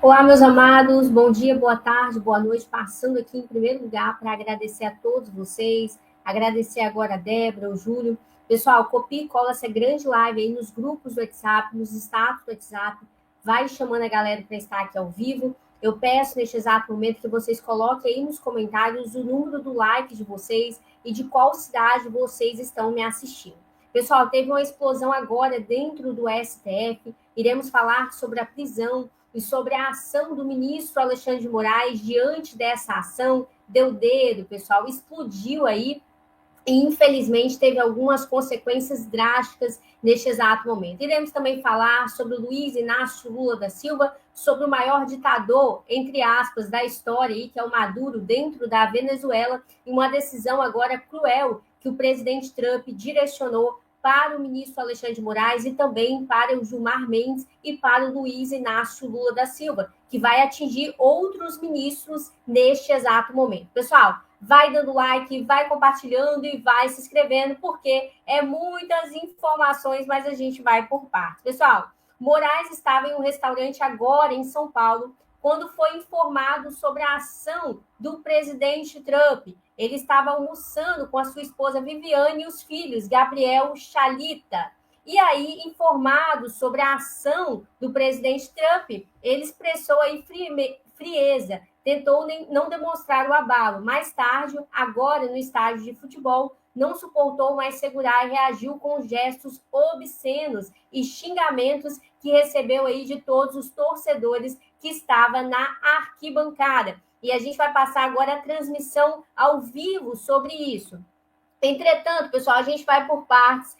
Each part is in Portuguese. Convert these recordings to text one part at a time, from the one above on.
Olá, meus amados, bom dia, boa tarde, boa noite. Passando aqui em primeiro lugar para agradecer a todos vocês, agradecer agora a Débora, o Júlio. Pessoal, copia e cola essa grande live aí nos grupos do WhatsApp, nos status do WhatsApp, vai chamando a galera para estar aqui ao vivo. Eu peço neste exato momento que vocês coloquem aí nos comentários o número do like de vocês e de qual cidade vocês estão me assistindo. Pessoal, teve uma explosão agora dentro do STF. Iremos falar sobre a prisão e sobre a ação do ministro Alexandre de Moraes diante dessa ação. Deu dedo, pessoal, explodiu aí e, infelizmente, teve algumas consequências drásticas neste exato momento. Iremos também falar sobre o Luiz Inácio Lula da Silva, sobre o maior ditador, entre aspas, da história, aí, que é o Maduro, dentro da Venezuela, e uma decisão agora cruel que o presidente Trump direcionou para o ministro Alexandre de Moraes e também para o Gilmar Mendes e para o Luiz Inácio Lula da Silva, que vai atingir outros ministros neste exato momento. Pessoal, vai dando like, vai compartilhando e vai se inscrevendo, porque é muitas informações, mas a gente vai por partes. Pessoal, Moraes estava em um restaurante agora em São Paulo, quando foi informado sobre a ação do presidente Trump. Ele estava almoçando com a sua esposa Viviane e os filhos, Gabriel Chalita. E aí, informado sobre a ação do presidente Trump, ele expressou aí frieza, tentou não demonstrar o abalo. Mais tarde, agora no estádio de futebol, não suportou mais segurar e reagiu com gestos obscenos e xingamentos que recebeu aí de todos os torcedores que estavam na arquibancada. E a gente vai passar agora a transmissão ao vivo sobre isso. Entretanto, pessoal, a gente vai por partes.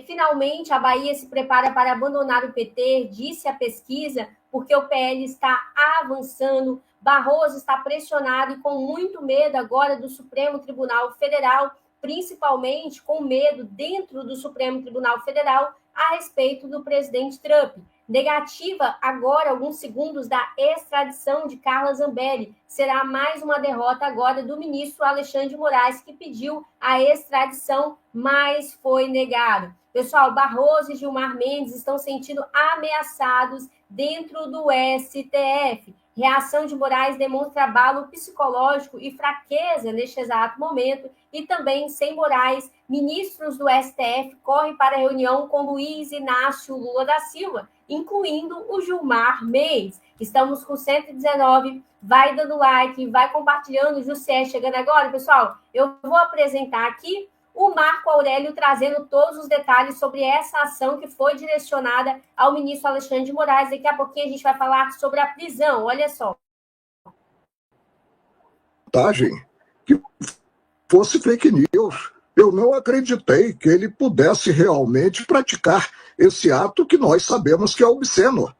Finalmente, a Bahia se prepara para abandonar o PT, disse a pesquisa, porque o PL está avançando. Barroso está pressionado e com muito medo agora do Supremo Tribunal Federal, principalmente com medo dentro do Supremo Tribunal Federal a respeito do presidente Trump. Negativa agora, alguns segundos, da extradição de Carla Zambelli. Será mais uma derrota agora do ministro Alexandre de Moraes, que pediu a extradição, mas foi negado. Pessoal, Barroso e Gilmar Mendes estão sentindo ameaçados dentro do STF. Reação de Moraes demonstra abalo psicológico e fraqueza neste exato momento. E também, sem Moraes, ministros do STF correm para a reunião com Luiz Inácio Lula da Silva, incluindo o Gilmar Mendes. Estamos com 119. Vai dando like, vai compartilhando. O José chegando agora. Pessoal, eu vou apresentar aqui o Marco Aurélio trazendo todos os detalhes sobre essa ação que foi direcionada ao ministro Alexandre de Moraes. Daqui a pouquinho a gente vai falar sobre a prisão. Olha só. Que fosse fake news. Eu não acreditei que ele pudesse realmente praticar esse ato que nós sabemos que é obsceno.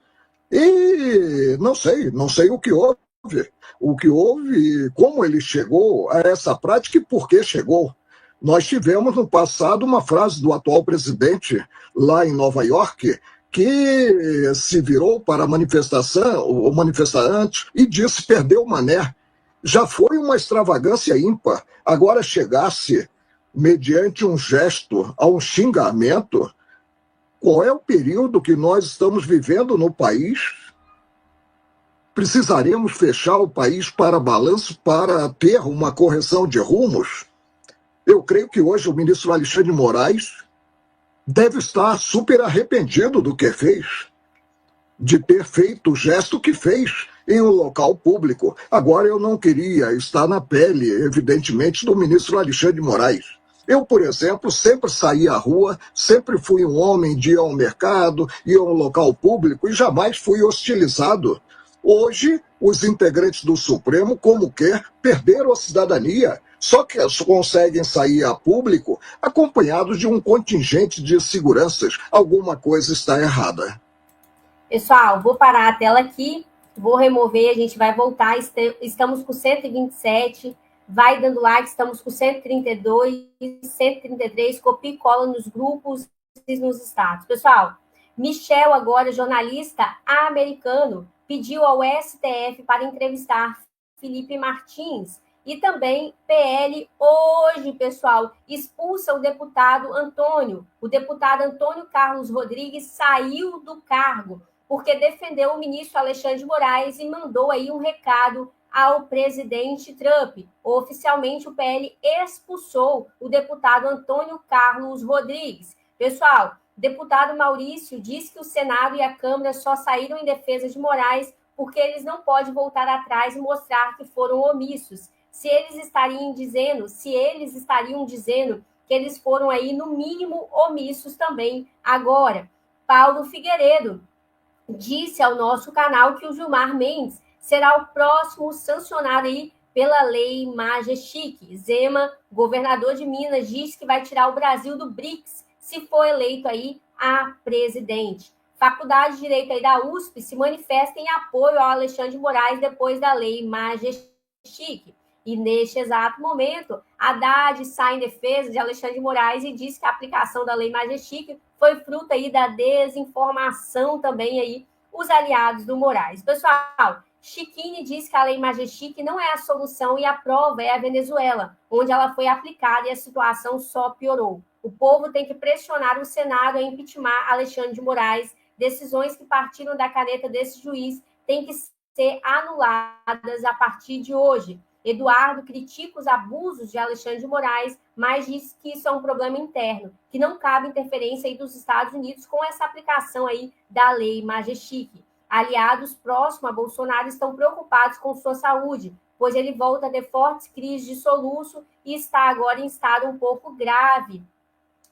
E não sei o que houve. O que houve, como ele chegou a essa prática e por que chegou. Nós tivemos no passado uma frase do atual presidente lá em Nova York que se virou para a manifestação, o manifestante, e disse: perdeu o mané. Já foi uma extravagância ímpar. Agora chegasse, mediante um gesto, a um xingamento, qual é o período que nós estamos vivendo no país? Precisaremos fechar o país para balanço para ter uma correção de rumos? Eu creio que hoje o ministro Alexandre de Moraes deve estar super arrependido do que fez, de ter feito o gesto que fez em um local público. Agora, eu não queria estar na pele, evidentemente, do ministro Alexandre de Moraes. Eu, por exemplo, sempre saí à rua, sempre fui um homem de ir ao mercado, ir a um local público e jamais fui hostilizado. Hoje, os integrantes do Supremo, como quer, perderam a cidadania. Só que conseguem sair a público acompanhados de um contingente de seguranças. Alguma coisa está errada. Pessoal, vou parar a tela aqui, vou remover, a gente vai voltar. Estamos com 127, vai dando like, estamos com 132, 133, copia e cola nos grupos e nos status. Pessoal, Michel, agora jornalista americano, pediu ao STF para entrevistar Felipe Martins. E também PL hoje, pessoal, expulsa o deputado Antônio. O deputado Antônio Carlos Rodrigues saiu do cargo. porque defendeu o ministro Alexandre de Moraes e mandou aí um recado ao presidente Trump. Oficialmente, o PL expulsou o deputado Antônio Carlos Rodrigues. Pessoal, o deputado Maurício diz que o Senado e a Câmara só saíram em defesa de Moraes porque eles não podem voltar atrás e mostrar que foram omissos. Se eles estariam dizendo que eles foram aí, no mínimo, omissos também agora. Paulo Figueiredo disse ao nosso canal que o Gilmar Mendes será o próximo sancionado aí pela Lei Majestic. Zema, governador de Minas, diz que vai tirar o Brasil do BRICS se for eleito aí a presidente. Faculdade de Direito aí da USP se manifesta em apoio ao Alexandre de Moraes depois da Lei Majestic. E neste exato momento, Haddad sai em defesa de Alexandre de Moraes e diz que a aplicação da Lei Majestic foi fruto aí da desinformação também aí, os aliados do Moraes. Pessoal, Chiquini diz que a Lei Majestic não é a solução e a prova é a Venezuela, onde ela foi aplicada e a situação só piorou. O povo tem que pressionar o Senado a impeachment Alexandre de Moraes. Decisões que partiram da caneta desse juiz têm que ser anuladas a partir de hoje. Eduardo critica os abusos de Alexandre de Moraes, mas diz que isso é um problema interno, que não cabe interferência aí dos Estados Unidos com essa aplicação aí da Lei Majestic. Aliados próximos a Bolsonaro estão preocupados com sua saúde, pois ele volta a ter fortes crises de soluço e está agora em estado um pouco grave,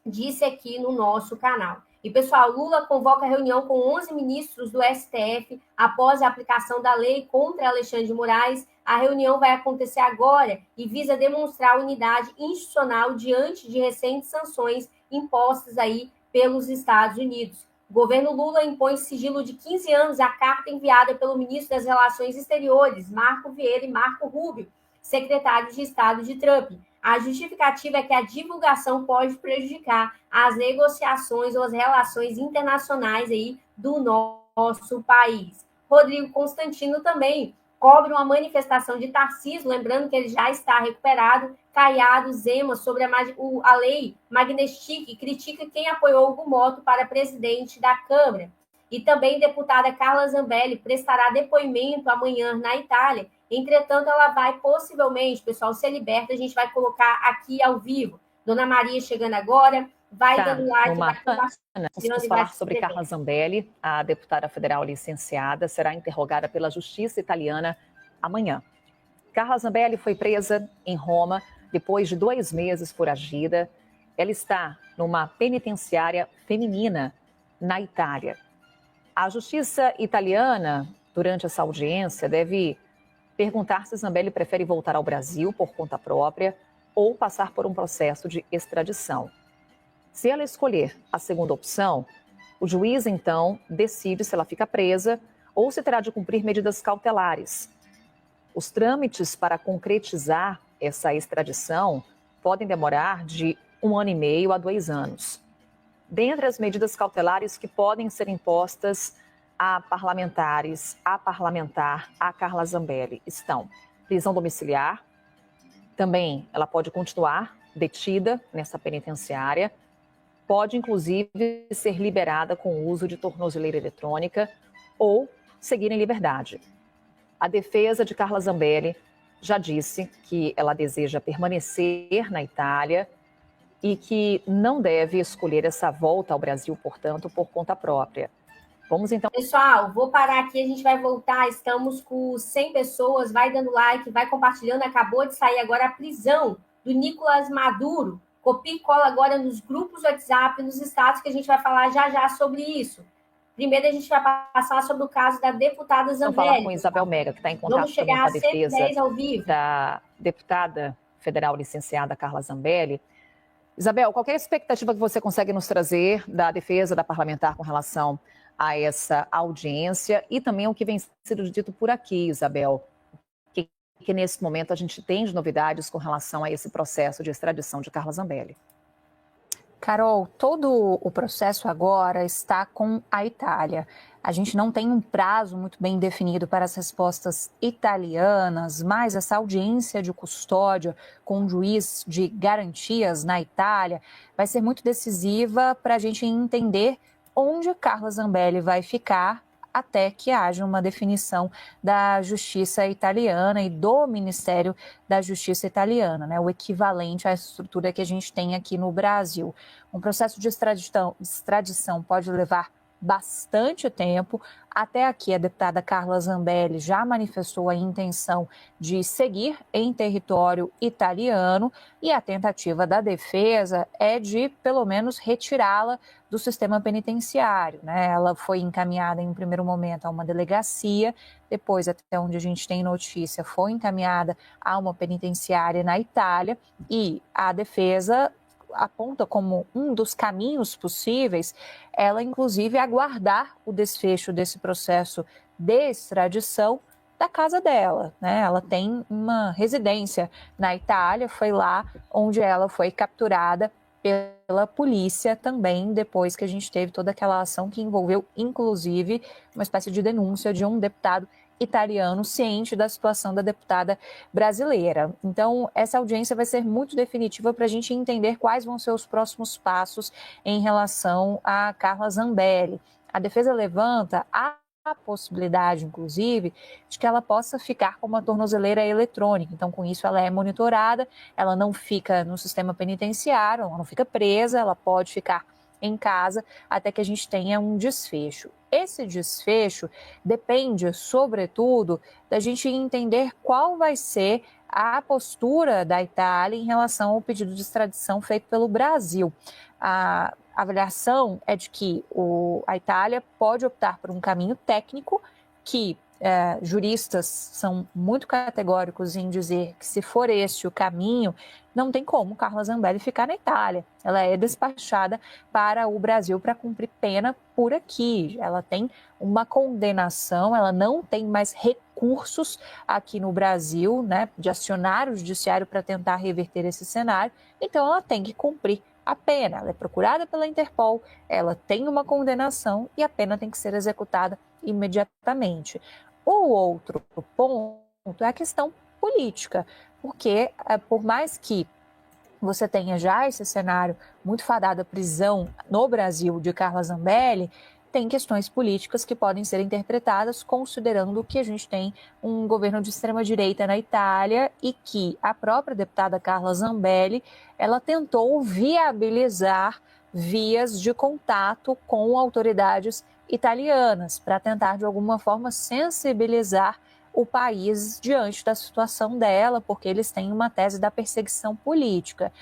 disse aqui no nosso canal. E, pessoal, Lula convoca reunião com 11 ministros do STF após a aplicação da lei contra Alexandre de Moraes. A reunião vai acontecer agora e visa demonstrar unidade institucional diante de recentes sanções impostas aí pelos Estados Unidos. O governo Lula impõe sigilo de 15 anos à carta enviada pelo ministro das Relações Exteriores, Marco Vieira, e Marco Rubio, secretários de Estado de Trump. A justificativa é que a divulgação pode prejudicar as negociações ou as relações internacionais aí do nosso país. Rodrigo Constantino também cobre uma manifestação de Tarcísio, lembrando que ele já está recuperado. Caiado Zema sobre a lei Majestic critica quem apoiou Hugo Motto para presidente da Câmara. E também deputada Carla Zambelli prestará depoimento amanhã na Itália. Entretanto, ela vai possivelmente, pessoal, ser liberta. A gente vai colocar aqui ao vivo. Dona Maria chegando agora, vai dando like, vai compartilhando. Vamos falar sobre Carla Zambelli, a deputada federal licenciada, será interrogada pela Justiça italiana amanhã. Carla Zambelli foi presa em Roma depois de 2 meses foragida. Ela está numa penitenciária feminina na Itália. A Justiça italiana, durante essa audiência, deve perguntar se Zambelli prefere voltar ao Brasil por conta própria ou passar por um processo de extradição. Se ela escolher a segunda opção, o juiz, então, decide se ela fica presa ou se terá de cumprir medidas cautelares. Os trâmites para concretizar essa extradição podem demorar de 1 ano e meio a 2 anos. Dentre as medidas cautelares que podem ser impostas a parlamentares, a parlamentar, a Carla Zambelli, estão prisão domiciliar. Também ela pode continuar detida nessa penitenciária, pode inclusive ser liberada com o uso de tornozeleira eletrônica ou seguir em liberdade. A defesa de Carla Zambelli já disse que ela deseja permanecer na Itália e que não deve escolher essa volta ao Brasil, portanto, por conta própria. Vamos então... Pessoal, vou parar aqui, a gente vai voltar, estamos com 100 pessoas, vai dando like, vai compartilhando, acabou de sair agora a prisão do Nicolás Maduro. Copia e cola agora nos grupos do WhatsApp, nos status, que a gente vai falar já sobre isso. Primeiro a gente vai passar sobre o caso da deputada Zambelli. Vamos falar com Isabel Mega, que está em contato com a defesa ao vivo da deputada federal licenciada Carla Zambelli. Isabel, qual é a expectativa que você consegue nos trazer da defesa da parlamentar com relação a essa audiência e também o que vem sendo dito por aqui, Isabel? Que nesse momento a gente tem de novidades com relação a esse processo de extradição de Carla Zambelli? Carol, todo o processo agora está com a Itália. A gente não tem um prazo muito bem definido para as respostas italianas, mas essa audiência de custódia com um juiz de garantias na Itália vai ser muito decisiva para a gente entender onde Carla Zambelli vai ficar até que haja uma definição da justiça italiana e do Ministério da Justiça italiana, né, o equivalente à estrutura que a gente tem aqui no Brasil. Um processo de extradição pode levar bastante tempo. Até aqui, a deputada Carla Zambelli já manifestou a intenção de seguir em território italiano e a tentativa da defesa é de, pelo menos, retirá-la do sistema penitenciário, né? Ela foi encaminhada em um primeiro momento a uma delegacia, depois, até onde a gente tem notícia, foi encaminhada a uma penitenciária na Itália e a defesa aponta como um dos caminhos possíveis ela, inclusive, aguardar o desfecho desse processo de extradição da casa dela, né? Ela tem uma residência na Itália, foi lá onde ela foi capturada pela polícia também, depois que a gente teve toda aquela ação que envolveu, inclusive, uma espécie de denúncia de um deputado italiano ciente da situação da deputada brasileira. Então, essa audiência vai ser muito definitiva para a gente entender quais vão ser os próximos passos em relação a Carla Zambelli. A defesa levanta a possibilidade, inclusive, de que ela possa ficar com uma tornozeleira eletrônica. Então, com isso, ela é monitorada, ela não fica no sistema penitenciário, ela não fica presa, ela pode ficar em casa até que a gente tenha um desfecho. Esse desfecho depende, sobretudo, da gente entender qual vai ser a postura da Itália em relação ao pedido de extradição feito pelo Brasil. A avaliação é de que a Itália pode optar por um caminho técnico que juristas são muito categóricos em dizer que, se for esse o caminho, não tem como Carla Zambelli ficar na Itália. Ela é despachada para o Brasil para cumprir pena por aqui. Ela tem uma condenação, ela não tem mais recursos aqui no Brasil, né, de acionar o judiciário para tentar reverter esse cenário. Então, ela tem que cumprir a pena. Ela é procurada pela Interpol, ela tem uma condenação e a pena tem que ser executada imediatamente. O outro ponto é a questão política, porque por mais que você tenha já esse cenário muito fadado à prisão no Brasil de Carla Zambelli, tem questões políticas que podem ser interpretadas considerando que a gente tem um governo de extrema-direita na Itália e que a própria deputada Carla Zambelli, ela tentou viabilizar vias de contato com autoridades italianas para tentar, de alguma forma, sensibilizar o país diante da situação dela, porque eles têm uma tese da perseguição política.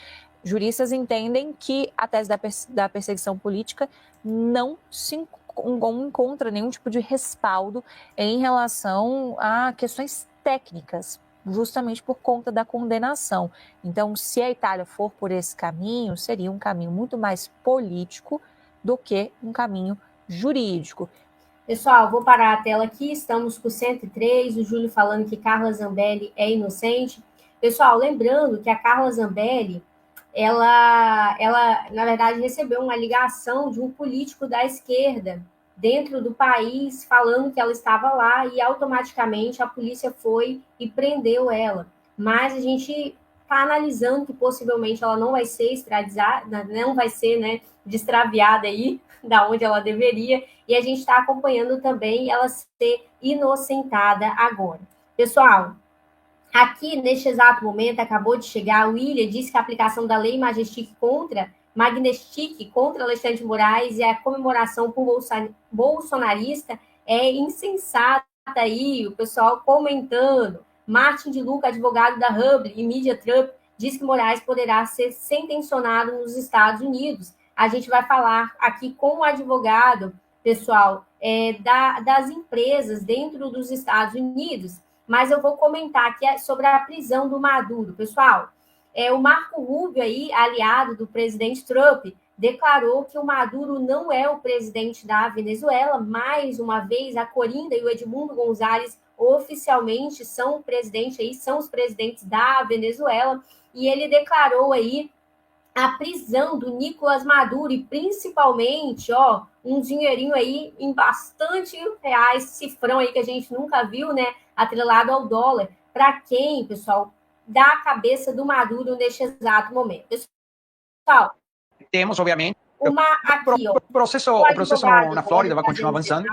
Juristas entendem que a tese da perseguição política não encontra nenhum tipo de respaldo em relação a questões técnicas, justamente por conta da condenação. Então, se a Itália for por esse caminho, seria um caminho muito mais político do que um caminho jurídico. Pessoal, vou parar a tela aqui, estamos com o 103, o Júlio falando que Carla Zambelli é inocente. Pessoal, lembrando que a Carla Zambelli, ela na verdade, recebeu uma ligação de um político da esquerda dentro do país, falando que ela estava lá e automaticamente a polícia foi e prendeu ela. Mas a gente está analisando que possivelmente ela não vai ser extradizada, não vai ser, né, destraviada aí da onde ela deveria, e a gente está acompanhando também ela ser inocentada agora. Pessoal, aqui neste exato momento acabou de chegar, o William disse que a aplicação da lei Majestic contra Alexandre de Moraes e a comemoração por bolsonarista é insensata aí, o pessoal comentando. Martin de Luca, advogado da Hubble e mídia Trump, diz que Moraes poderá ser sentenciado nos Estados Unidos. A gente vai falar aqui com o advogado, pessoal, das empresas dentro dos Estados Unidos, mas eu vou comentar aqui sobre a prisão do Maduro. Pessoal, o Marco Rubio, aí, aliado do presidente Trump, declarou que o Maduro não é o presidente da Venezuela. Mais uma vez, a Corinda e o Edmundo Gonzalez oficialmente são os presidentes da Venezuela, e ele declarou aí a prisão do Nicolás Maduro e principalmente, um dinheirinho aí em bastante reais, cifrão aí que a gente nunca viu, né, atrelado ao dólar. Para quem, pessoal, dá a cabeça do Maduro neste exato momento? Pessoal, temos, obviamente, Aqui, ó. O processo na Flórida vai continuar avançando.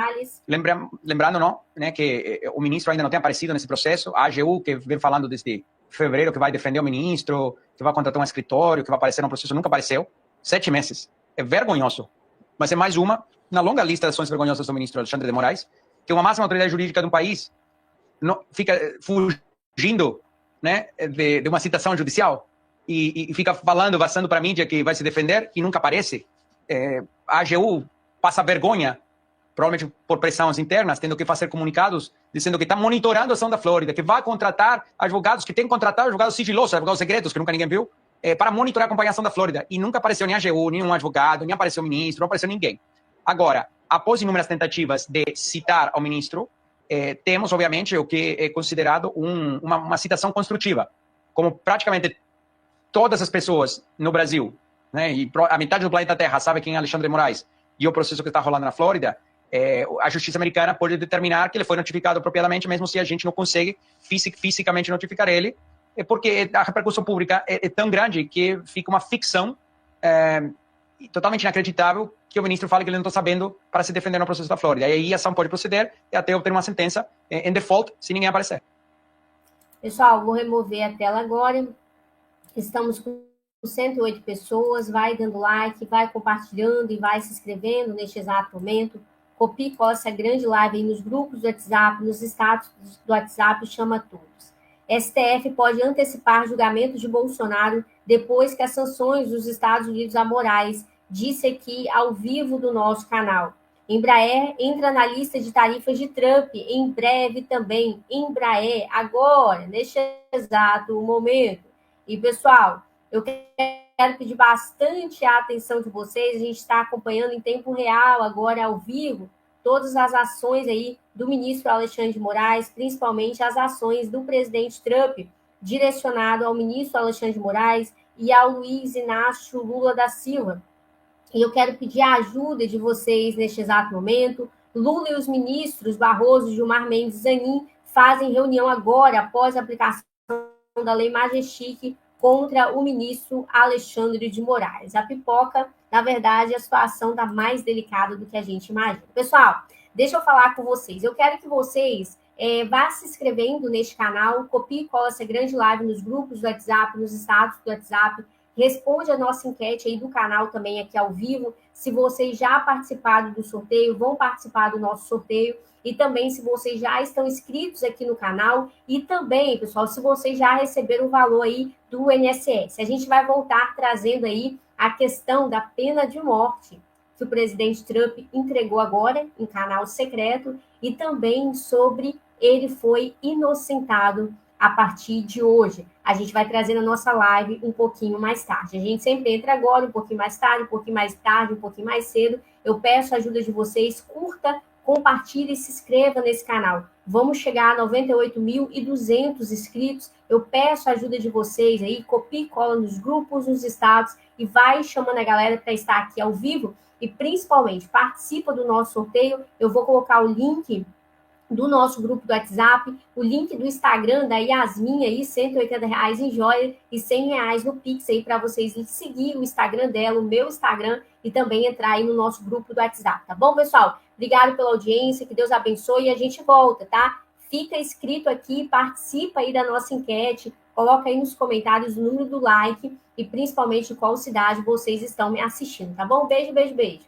Lembrando, não, né, que o ministro ainda não tem aparecido nesse processo. A AGU, que vem falando desde fevereiro que vai defender o ministro, que vai contratar um escritório, que vai aparecer no processo, nunca apareceu. 7 meses. É vergonhoso. Mas é mais uma na longa lista de ações vergonhosas do ministro Alexandre de Moraes, que uma máxima autoridade jurídica de um país fica fugindo, né, de uma citação judicial e fica falando, vazando para a mídia que vai se defender e nunca aparece. A AGU passa vergonha, provavelmente por pressões internas, tendo que fazer comunicados dizendo que está monitorando a ação da Flórida, que vai contratar advogados, que tem que contratar advogados sigilosos, advogados secretos, que nunca ninguém viu, para monitorar a acompanhação da Flórida. E nunca apareceu nem a AGU, nenhum advogado, nem apareceu o ministro, não apareceu ninguém. Agora, após inúmeras tentativas de citar ao ministro, temos, obviamente, o que é considerado uma citação construtiva. Como praticamente todas as pessoas no Brasil, né, e a metade do planeta Terra sabe quem é Alexandre de Moraes e o processo que está rolando na Flórida, a justiça americana pode determinar que ele foi notificado apropriadamente, mesmo se a gente não consegue fisicamente notificar ele, porque a repercussão pública é tão grande que fica uma ficção totalmente inacreditável que o ministro fala que ele não está sabendo para se defender no processo da Flórida. E aí a ação pode proceder e até obter uma sentença em default, se ninguém aparecer. Pessoal, vou remover a tela agora. Estamos com 108 pessoas. Vai dando like, vai compartilhando e vai se inscrevendo neste exato momento. Copie e cola essa grande live aí nos grupos do WhatsApp, nos status do WhatsApp, chama todos. STF pode antecipar julgamento de Bolsonaro depois que as sanções dos Estados Unidos a Moraes, disse aqui ao vivo do nosso canal. Embraer entra na lista de tarifas de Trump, em breve também. Embraer, agora, neste exato momento. E, pessoal, eu quero pedir bastante a atenção de vocês. A gente está acompanhando em tempo real, agora ao vivo, todas as ações aí do ministro Alexandre de Moraes, principalmente as ações do presidente Trump, direcionado ao ministro Alexandre de Moraes e ao Luiz Inácio Lula da Silva. E eu quero pedir a ajuda de vocês neste exato momento. Lula e os ministros Barroso, Gilmar Mendes e Zanin fazem reunião agora, após a aplicação da Lei Majestic contra o ministro Alexandre de Moraes. A pipoca, na verdade, a situação está mais delicada do que a gente imagina. Pessoal, deixa eu falar com vocês. Eu quero que vocês vá se inscrevendo neste canal, copie e cola essa grande live nos grupos do WhatsApp, nos status do WhatsApp, responde a nossa enquete aí do canal também aqui ao vivo. Se vocês já participaram do sorteio, vão participar do nosso sorteio. E também se vocês já estão inscritos aqui no canal. E também, pessoal, se vocês já receberam o valor aí do INSS. A gente vai voltar trazendo aí a questão da pena de morte que o presidente Trump entregou agora em canal secreto. E também sobre ele foi inocentado a partir de hoje. A gente vai trazer na nossa live um pouquinho mais tarde. A gente sempre entra agora, um pouquinho mais tarde, um pouquinho mais tarde, um pouquinho mais cedo. Eu peço a ajuda de vocês, curta, compartilhe e se inscreva nesse canal. Vamos chegar a 98.200 inscritos. Eu peço a ajuda de vocês aí, copie e cola nos grupos, nos status e vai chamando a galera para estar aqui ao vivo e principalmente participa do nosso sorteio. Eu vou colocar o link do nosso grupo do WhatsApp, o link do Instagram da Yasmin aí, R$180 em joia e R$100 no Pix aí para vocês seguir o Instagram dela, o meu Instagram e também entrar aí no nosso grupo do WhatsApp, tá bom, pessoal? Obrigado pela audiência, que Deus abençoe e a gente volta, tá? Fica inscrito aqui, participa aí da nossa enquete, coloca aí nos comentários o número do like e principalmente qual cidade vocês estão me assistindo, tá bom? Beijo, beijo, beijo.